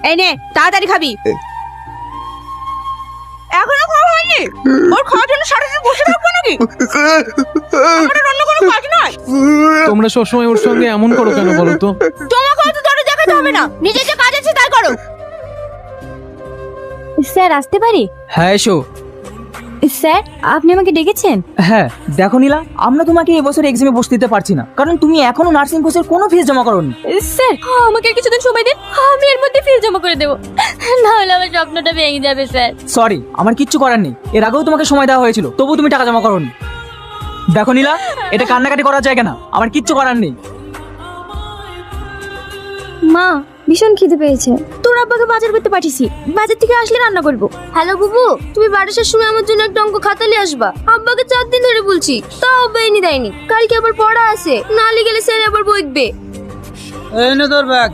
এই নে তাড়াতাড়ি খাবি। এখনো খাওয়া হয়নি? ওর খাওয়ার জন্য সারাদিন বসে থাকবো নাকি? আমার অন্য কোনো কাজ নয়। তোমরা সবসময় ওর সঙ্গে এমন করো কেন বলো তো? তোমাকে অত দরে দেখাতে হবে না, নিজের যে কাজ আছে তাই করো। স্যার আসতে পারি? হ্যাঁ এসো। স্যার আপনি আমাকে ডেকেছেন? হ্যাঁ দেখো নীলা, আমরা তোমাকে এবছর এক্সামে বসতে দিতে পারছি না, কারণ তুমি এখনো নার্সিং কোর্সের কোনো ফিস জমা করোনি। স্যার আমাকে কিছুদিন সময় দিন, আমি এর মধ্যে ফিস জমা করে দেবো, না হলে আমার স্বপ্নটা ভেঙে যাবে স্যার। সরি, আমার কিচ্ছু করার নেই। এর আগেও তোমাকে সময় দেওয়া হয়েছিল, তবুও তুমি টাকা জমা করোনি। দেখো নীলা, এটা কান্নাকাটি করার জায়গা না, আমার কিচ্ছু করার নেই। মা ভীষণ খিদে পেয়েছে, তোর আব্বাকে বাজার করতে পাঠিয়েছি, বাজার থেকে আসলে রান্না করবো। হ্যালো বুবু, তুমি বাড়ির সময় আমার জন্য একটা অঙ্ক খাতা নিয়ে আসবা। আব্বাকে 4 দিন ধরে বলছি, তাও আব্বা এনে দেয়নি। কালকে আবার পড়া আছে, না গেলে স্যার আবার বকবে। এই নে তোর ব্যাগ।